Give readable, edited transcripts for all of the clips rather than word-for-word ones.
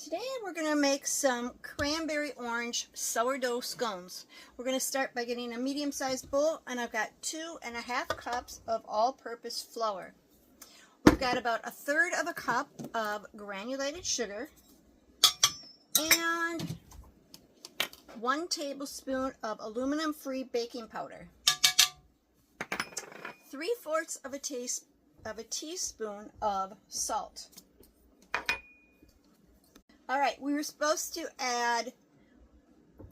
Today we're going to make some cranberry orange sourdough scones. We're going to start by getting a medium-sized bowl, and I've got 2½ cups of all-purpose flour. We've got about 1/3 cup of granulated sugar and 1 tablespoon of aluminum-free baking powder, 3/4 of a teaspoon of salt. All right, we were supposed to add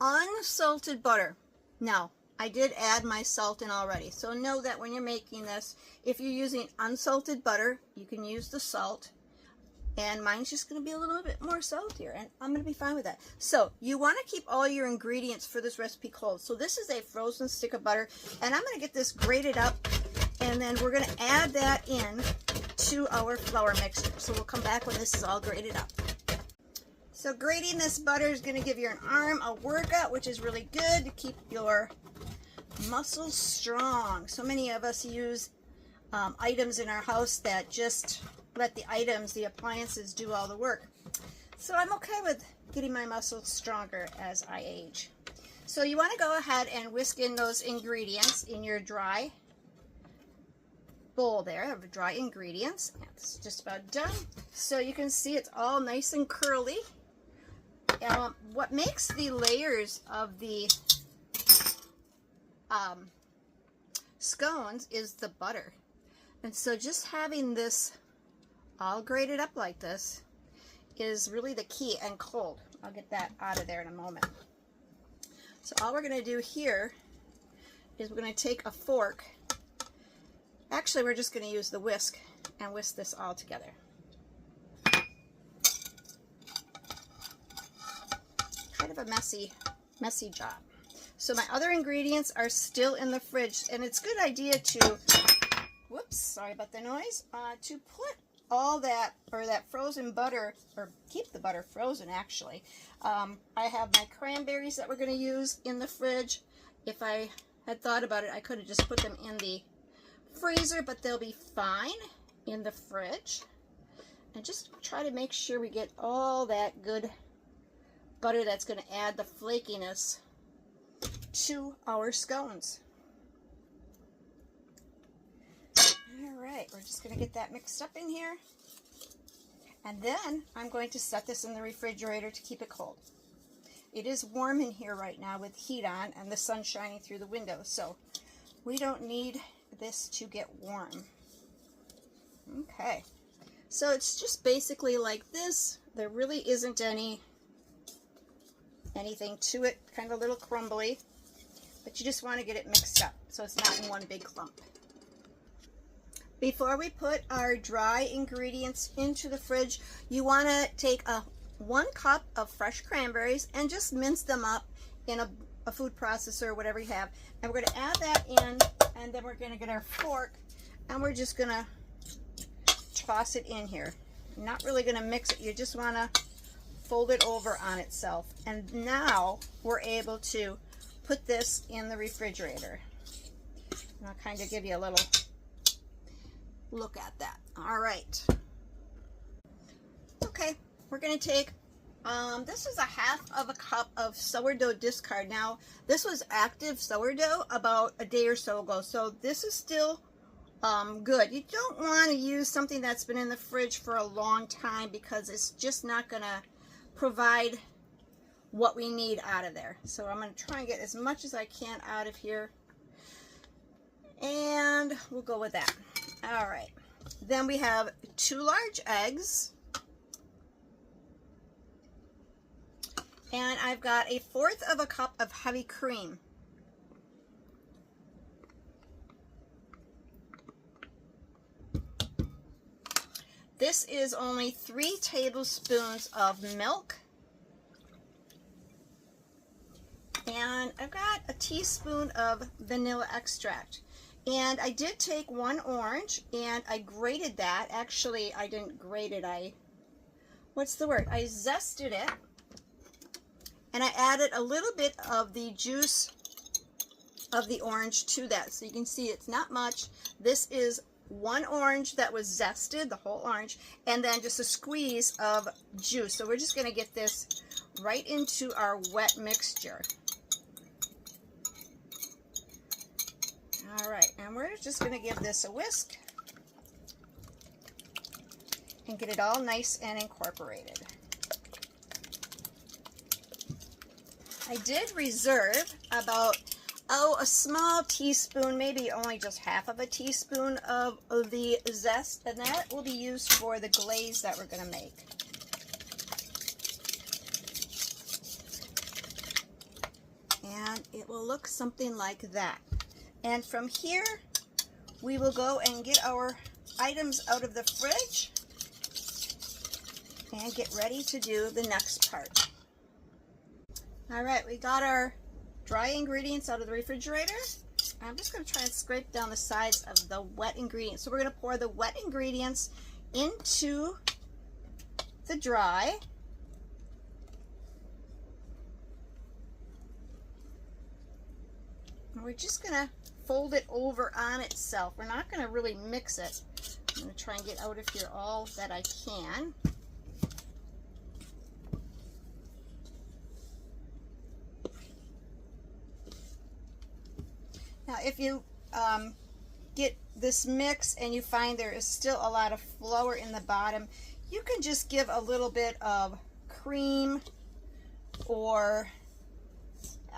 unsalted butter. Now, I did add my salt in already, so know that when you're making this, if you're using unsalted butter, you can use the salt, and mine's just going to be a little bit more saltier, and I'm going to be fine with that. So, you want to keep all your ingredients for this recipe cold. So this is a frozen stick of butter, and I'm going to get this grated up, and then we're going to add that in to our flour mixture. So we'll come back when this is all grated up. So grating this butter is going to give your arm a workout, which is really good to keep your muscles strong. So many of us use items in our house that just let the appliances do all the work. So I'm okay with getting my muscles stronger as I age. So you want to go ahead and whisk in those ingredients in your dry bowl there of dry ingredients. It's just about done. So you can see it's all nice and curly. What makes the layers of the scones is the butter. And so just having this all grated up like this is really the key, and cold. I'll get that out of there in a moment. So all we're going to do here is we're going to take a fork. Actually, we're just going to use the whisk and whisk this all together. Kind of a messy job. So my other ingredients are still in the fridge, and it's a good idea to, whoops, sorry about the noise, to put all that, or that frozen butter, or keep the butter frozen actually. I have my cranberries that we're going to use in the fridge. If I had thought about it, I could have just put them in the freezer, but they'll be fine in the fridge. And just try to make sure we get all that good butter that's going to add the flakiness to our scones. Alright, we're just going to get that mixed up in here. And then I'm going to set this in the refrigerator to keep it cold. It is warm in here right now with heat on and the sun shining through the window, so we don't need this to get warm. Okay, so it's just basically like this. There really isn't anything to it, kind of a little crumbly, but you just want to get it mixed up so it's not in one big clump. Before we put our dry ingredients into the fridge, you want to take 1 cup of fresh cranberries and just mince them up in a food processor or whatever you have, and we're going to add that in, and then we're going to get our fork and we're just going to toss it in here. You're not really going to mix it, you just want to fold it over on itself. And now we're able to put this in the refrigerator. And I'll kind of give you a little look at that. All right. Okay, we're going to take, this is 1/2 cup of sourdough discard. Now, this was active sourdough about a day or so ago, so this is still good. You don't want to use something that's been in the fridge for a long time because it's just not going to provide what we need out of there. So I'm going to try and get as much as I can out of here, and we'll go with that. All right, then we have 2 large eggs, and I've got 1/4 cup of heavy cream. This is only 3 tablespoons of milk. And I've got a teaspoon of vanilla extract. And I did take 1 orange and I grated that. Actually, I didn't grate it. I zested it. And I added a little bit of the juice of the orange to that. So you can see it's not much. This is one orange that was zested, the whole orange, and then just a squeeze of juice. So we're just going to get this right into our wet mixture. All right, and we're just going to give this a whisk and get it all nice and incorporated. I did reserve about, a small teaspoon, maybe only just half of a teaspoon of the zest, and that will be used for the glaze that we're going to make. And it will look something like that. And from here, we will go and get our items out of the fridge and get ready to do the next part. All right, we got our dry ingredients out of the refrigerator. I'm just going to try and scrape down the sides of the wet ingredients. So we're going to pour the wet ingredients into the dry. And we're just going to fold it over on itself. We're not going to really mix it. I'm going to try and get out of here all that I can. Now, if you get this mix and you find there is still a lot of flour in the bottom, you can just give a little bit of cream or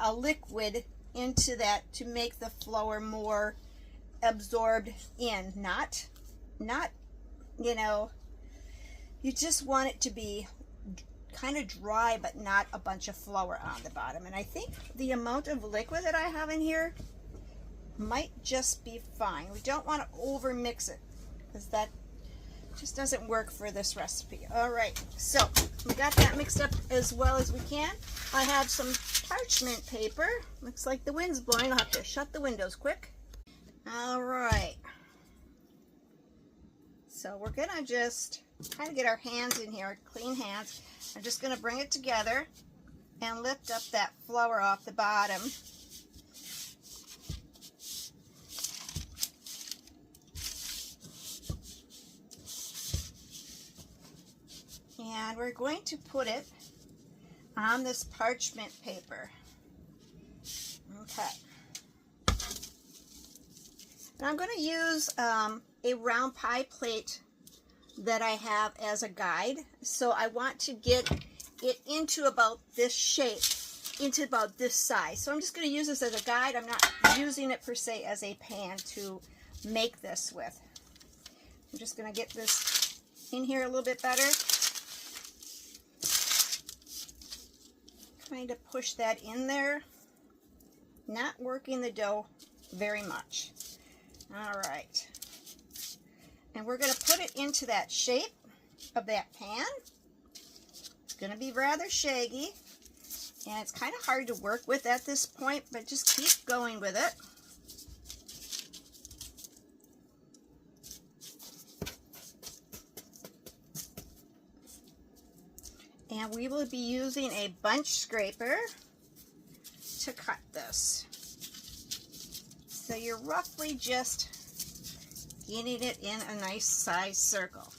a liquid into that to make the flour more absorbed in. Not, you know, you just want it to be kind of dry, but not a bunch of flour on the bottom. And I think the amount of liquid that I have in here might just be fine. We don't want to over mix it because that just doesn't work for this recipe. All right, so we got that mixed up as well as we can. I have some parchment paper. Looks like the wind's blowing. I'll have to shut the windows quick. All right, so we're gonna just kind of get our hands in here, clean hands. I'm just gonna bring it together and lift up that flour off the bottom. And we're going to put it on this parchment paper. Okay. And I'm going to use a round pie plate that I have as a guide. So I want to get it into about this shape, into about this size. So I'm just going to use this as a guide. I'm not using it per se as a pan to make this with. I'm just going to get this in here a little bit better. Trying to push that in there, not working the dough very much. All right, and we're going to put it into that shape of that pan. It's going to be rather shaggy, and it's kind of hard to work with at this point, but just keep going with it. And we will be using a bunch scraper to cut this. So you're roughly just getting it in a nice size circle.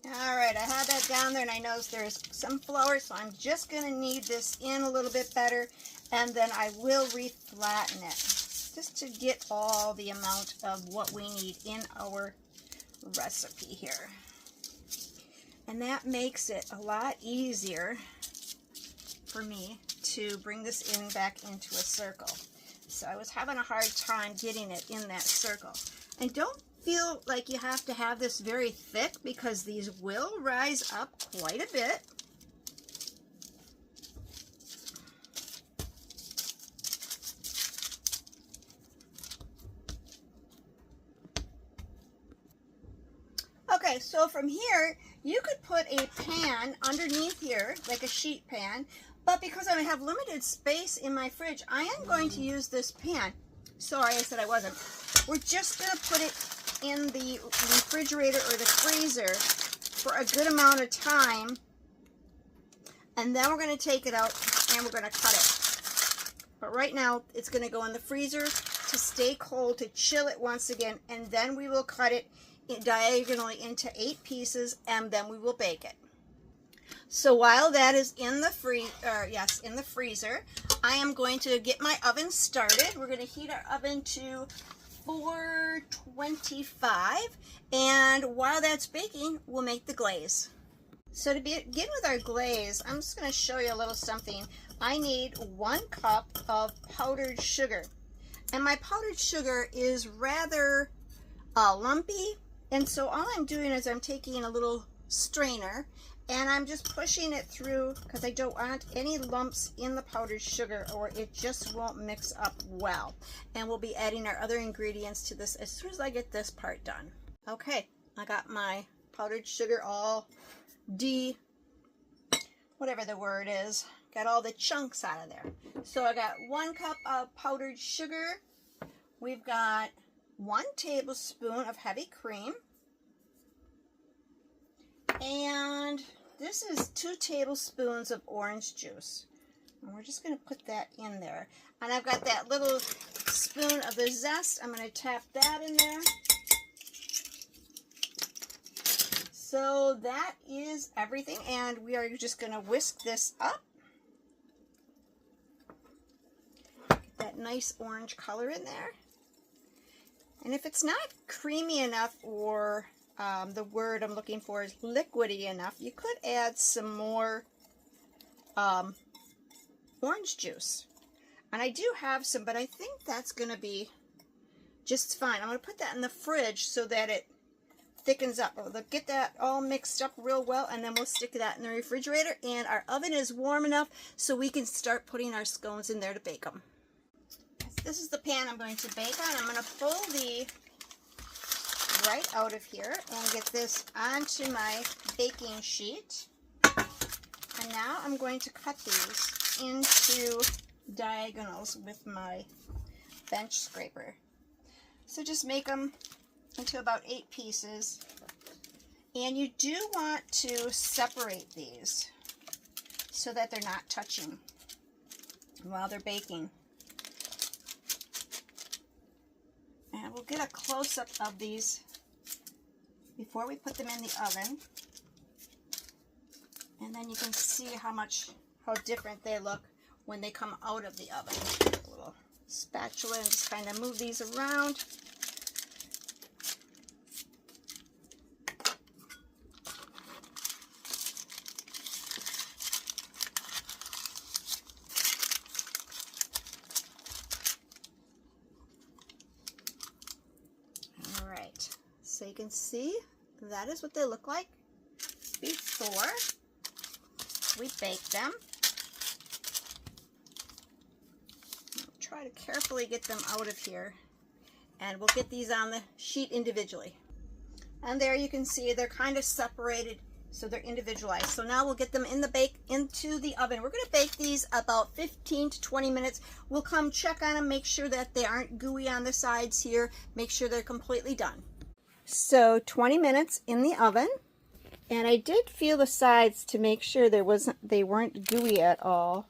All right, I had that down there and I noticed there's some flour, so I'm just going to knead this in a little bit better, and then I will reflatten it just to get all the amount of what we need in our recipe here. And that makes it a lot easier for me to bring this in back into a circle. So I was having a hard time getting it in that circle. And don't feel like you have to have this very thick because these will rise up quite a bit. Okay, so from here, you could put a pan underneath here, like a sheet pan, but because I have limited space in my fridge, I am going to use this pan. Sorry, I said I wasn't. We're just going to put it in the refrigerator or the freezer for a good amount of time, and then we're going to take it out and we're going to cut it. But right now, it's going to go in the freezer to stay cold, to chill it once again, and then we will cut it diagonally into 8 pieces, and then we will bake it. So while that is in the freezer, I am going to get my oven started. We're going to heat our oven to 425, and while that's baking, we'll make the glaze. So to begin with our glaze, I'm just going to show you a little something. I need 1 cup of powdered sugar, and my powdered sugar is rather lumpy, and so all I'm doing is I'm taking a little strainer and I'm just pushing it through because I don't want any lumps in the powdered sugar or it just won't mix up well. And we'll be adding our other ingredients to this as soon as I get this part done. Okay, I got my powdered sugar all whatever the word is, got all the chunks out of there. So I got 1 cup of powdered sugar. We've got 1 tablespoon of heavy cream. And this is 2 tablespoons of orange juice. And we're just going to put that in there. And I've got that little spoon of the Zest. I'm going to tap that in there. So that is everything. And we are just going to whisk this up. Get that nice orange color in there. And if it's not creamy enough, or the word I'm looking for is liquidy enough, you could add some more orange juice. And I do have some, but I think that's going to be just fine. I'm going to put that in the fridge so that it thickens up. We'll get that all mixed up real well, and then we'll stick that in the refrigerator. And our oven is warm enough so we can start putting our scones in there to bake them. This is the pan I'm going to bake on. I'm going to pull the right out of here and get this onto my baking sheet. And now I'm going to cut these into diagonals with my bench scraper. So just make them into about 8 pieces. And you do want to separate these so that they're not touching while they're baking. And we'll get a close-up of these before we put them in the oven. And then you can see how different they look when they come out of the oven. A little spatula and just kind of move these around. So you can see that is what they look like before we bake them. I'll try to carefully get them out of here, and we'll get these on the sheet individually. And there you can see they're kind of separated, so they're individualized. So now we'll get them into the oven. We're going to bake these about 15 to 20 minutes. We'll come check on them, make sure that they aren't gooey on the sides here, make sure they're completely done. So 20 minutes in the oven, and I did feel the sides to make sure they weren't gooey at all.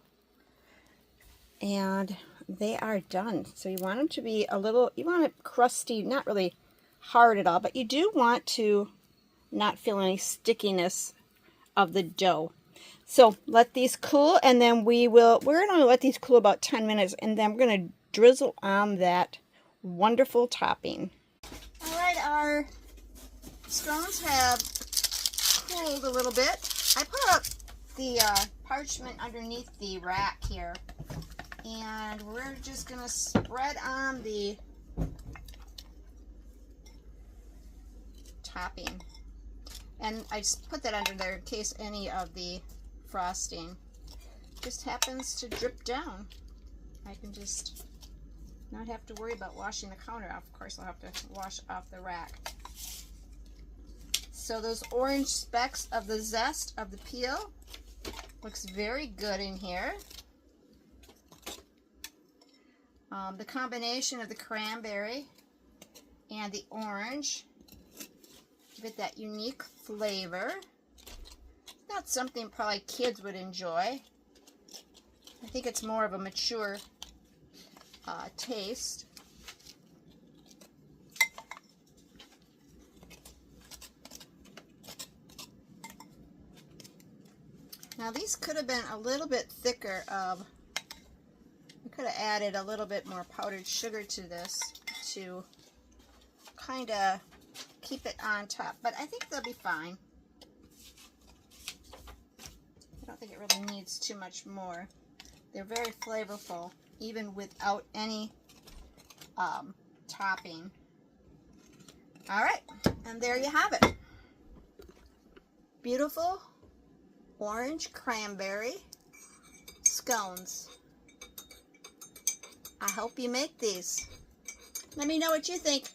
And they are done. So you want them to be you want it crusty, not really hard at all, but you do want to not feel any stickiness of the dough. So let these cool, and then we're going to let these cool about 10 minutes, and then we're going to drizzle on that wonderful topping. Alright, our scones have cooled a little bit. I put up the parchment underneath the rack here, and we're just going to spread on the topping. And I just put that under there in case any of the frosting just happens to drip down. I can just not have to worry about washing the counter off. Of course, I'll have to wash off the rack. So those orange specks of the zest of the peel looks very good in here. The combination of the cranberry and the orange give it that unique flavor. Not something probably kids would enjoy. I think it's more of a mature taste. Now these could have been a little bit thicker. I could have added a little bit more powdered sugar to this to kind of keep it on top, but I think they'll be fine. I don't think it really needs too much more. They're very flavorful, even without any topping. All right, and there you have it. Beautiful orange cranberry scones. I hope you make these. Let me know what you think.